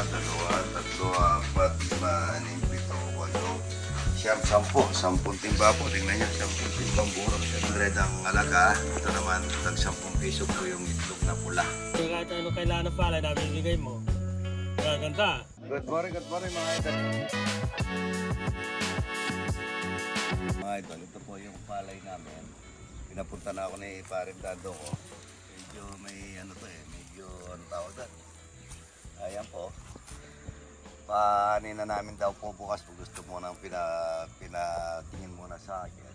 dalawa, tatlo, apat, lima, anim, pito, walo, siyam, sampo. Sampung timba po. Tingnan nyo, 10 timbang buro. 100 ang alaga. Ito naman, tag 10 piso po yung itlog na pula. Kahit ano kailangan ng palay, nabibigay mo. Gaganda. Good morning mga idol. Mga idol, ito po yung palay namin. Pinapunta na ako ni Paring Dado ko. Medyo may ano to medyo ano tawag doon. Ayan po. Paanin na namin daw po bukas kung gusto mo nang pinatingin muna sa akin.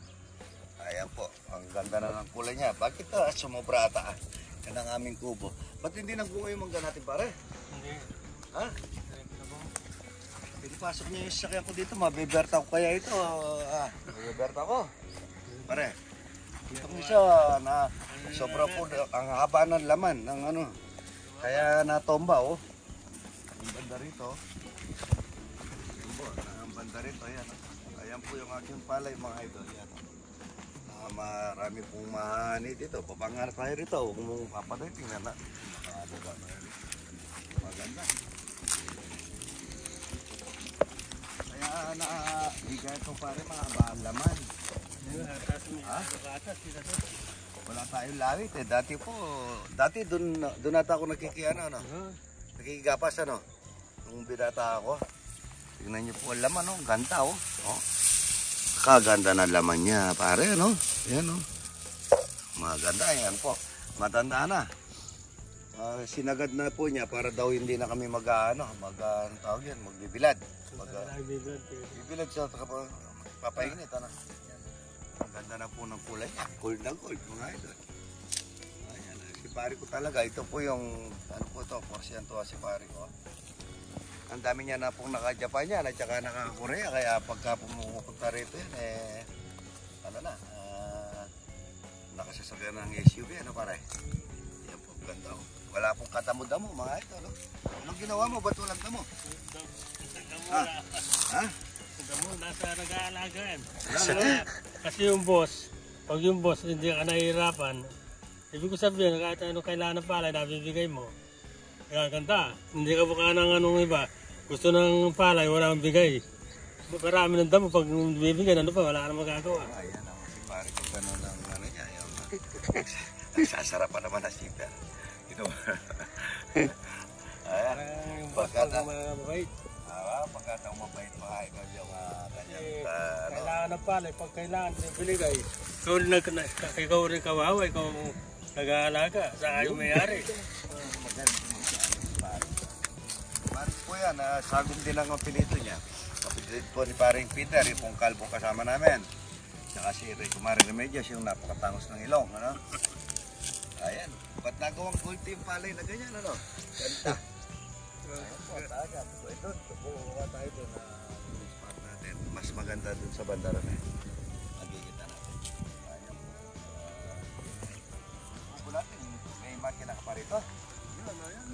Ayan po, ang ganda na ng kulay niya. Bakit sumobra ata? Yan ang aming kubo. Ba't hindi nagbunga yung mangga natin pare? Hindi. Ha? Pinipasok niya yung sasakyan ko dito, mabiberta ko kaya ito. Mabiberta ko. Pare, itong isa na sobra po, ang haba ng laman ng ano. Kaya natomba oh. Ang banda rito. Ang banda rito, ayan. Ayan po yung aking palay mga idol. Ayan. Marami pong mahani dito. Papangarap tayo rito. Huwag mong papatay, tingnan na. Maganda. Bigay ito pare mga bahan laman. Ha? Wala tayong lawit eh. Dati doon nata ako nakikiano, no? Nakikigapas ano? Nung binata ako. Tingnan niyo po ang laman, no? Ganda oh. Kaganda na laman niya pare, no? Yan oh. Maganda yan po. Matanda na. Sinagad na po niya para daw hindi na kami magbibilad. Bibilad siya, papainit, ano? Ang ganda na po ng kulay niya. Gold na gold, mga idol. Ayan, si pare ko talaga. Ito po yung, ano po ito, porsyento si pare ko. Ang dami niya na pong naka-Japan yan at saka naka-Korea. Kaya pagka pumupunta rito yan, ano na, nakasasagyan ng SUV, ano pare? Yan po, ganda oh. Wala pong katamo-damo, mga ito, no? Anong ginawa mo? Ba't walang damo? Ha? Damo, nasa nag-aalagaan. Kasi yung boss, pag yung boss hindi ka nahihirapan, ibig ko sabihin, kahit ano kailangan ng palay, nabibigay mo. Gaganda. Hindi ka buka ng anong iba. Gusto ng palay, wala kang bigay. Marami ng damo, pag bibigyan, ano pa, wala ka na magagawa. Ayan ako, si pare ko gano'n ang ano niya. Nagsasarap pa naman na sipa. Ito ba? Ayan. Pagkata mabait. Pagkata mabait mga idol yung kanyang kailangan ng palay, pag kailangan binigay. Ikaw rin kawawa, ikaw nag-aalaga, saka yung may-ari. Maris po yan, sagong din ang pinito niya. Kapilit po ni paring Peter, yung pong kalbo kasama namin. Saka si Rico Marie Remedios, yung napakatangos ng ilong. Ano? Ayan, ba't nagawang kulti yung palay na ganyan, ano? Ganda. Ayan po, taga. Ito po, tayo doon na spot natin. Mas maganda doon sa bandara na yun. Magigita natin. Ayan po. Buko natin, may makina ka pa rito. Yun, ayan.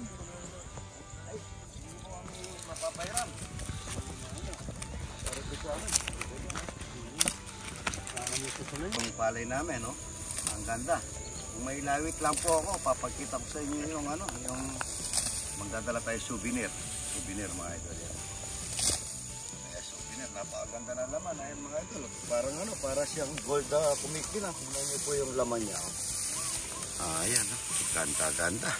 Ay, hindi mo kami mapapairam. Para ito sa amin. Yung palay namin, no? Ang ganda. Kung may lawit lang po ako, papagkita ko sa inyo yung ano, yung magdadala tayo souvenir. Souvenir mga idol yan. Kaya souvenir, napakaganda na laman. Ayan mga idol, parang ano, para siyang gold kumikina. Tingnan niyo po yung laman niya. Ayan, ganda-ganda.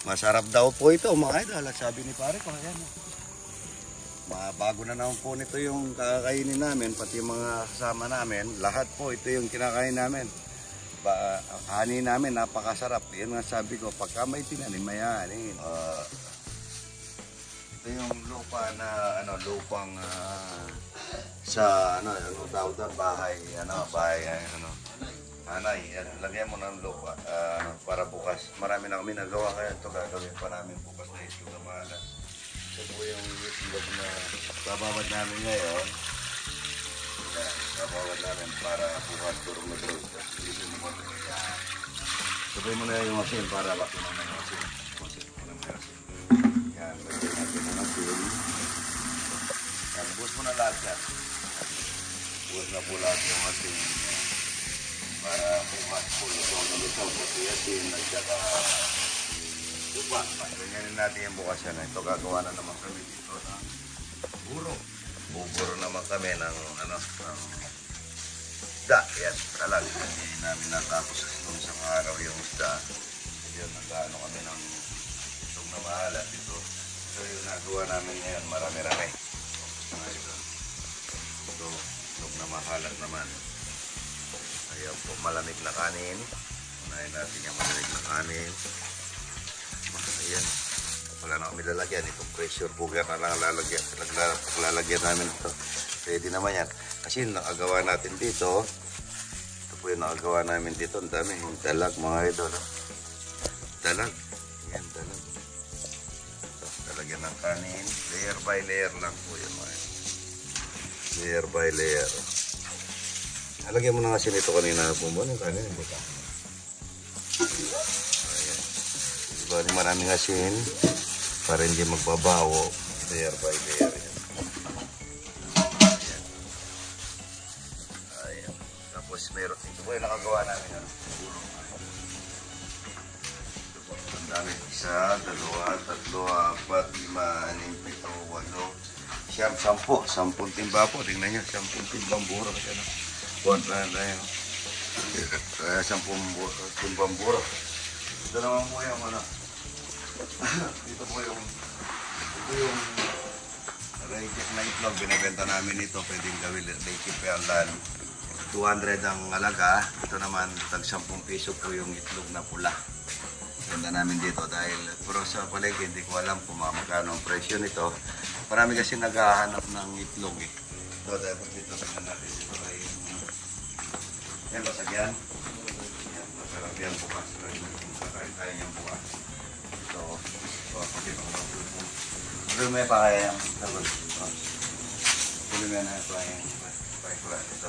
Masarap daw po ito mga idol. Sabi ni pare ko, ayan. Bago na naman po nito yung kakainin namin, pati mga kasama namin. Lahat po ito yung kinakain namin. Ani namin, napakasarap. Yan nga sabi ko, pagka may tinanim, may ani. Ito yung lupa na, lupang sa, tawag doon, bahay, anay, lagyan mo ng lupa, para bukas. Marami na kami nagawa, kaya ito gagawin pa namin bukas na ito na mahala. Ito po yung itlog na babawad namin ngayon. Babawad namin para bukas turong na drone. Sabay mo na yung asin para laki mo na yung asin. Yan, lagyan natin ang asin. Yan, buhos mo na lahat yan. Buhos na po lahat yung asin. Para bukas po ito ang nalutaw. Pati asin, nagsaka tuba. Ganyanin natin yung bukas yan. Ito gagawa na naman kami dito ng buro. Buburo naman kami ng ano, ng isda. Yan, talag. Hindi namin natapos nung isang araw yung isda. Yan, nag-ano kami ng itong na mahalat ito. So yung nagawa namin ngayon, marami-rami. Ito, itong na mahalat naman. Ayan po, malamig na kanin. Unahin natin yung malamig na kanin. Ayan. Wala na kami lalagyan. Itong pressure cooker na lang lalagyan namin ito. Pwede naman yan. Kasi yung nakagawa natin dito, ito po yung nakagawa namin dito. Ang dami. Yung dalag mga idol. Dalag. Ayan, dalag. So, lalagyan ng kanin. Layer by layer lang po yun mga idol. Layer by layer. Nalagyan mo na kasi nito kanina po mo ng kanin. Ayan. Diba maraming asin para hindi magbabawo. Layer by layer. Ayan. Ayan. Tapos meron ito po yung nakagawa namin. Ang dami. 1, 2, 3, 4, 5, 6, 7, 8, 9, 10. 10 timba po. Tingnan nyo. 10 timbang buro. Buwan na tayo. 10 timbang buro. Ito naman po yung ano. Ito po yung reject na itlog. Binibenta namin ito. Pwedeng gawin reject pa yung lan. 200 ang alaga. Ito naman tag 10 piso po yung itlog na pula. Benta namin dito dahil pero sa paligid hindi ko alam kung magkano ang presyo nito. Marami kasi naghahanap ng itlog eh. So dahil dito tingnan natin dito ay yan basagyan. Yan, masarap yan bukas. Kakain tayo yung bukas. So, pakita ko lang po. Tuloy mo yung pakaya yung sabag. Tuloy mo yan na ito ay ito.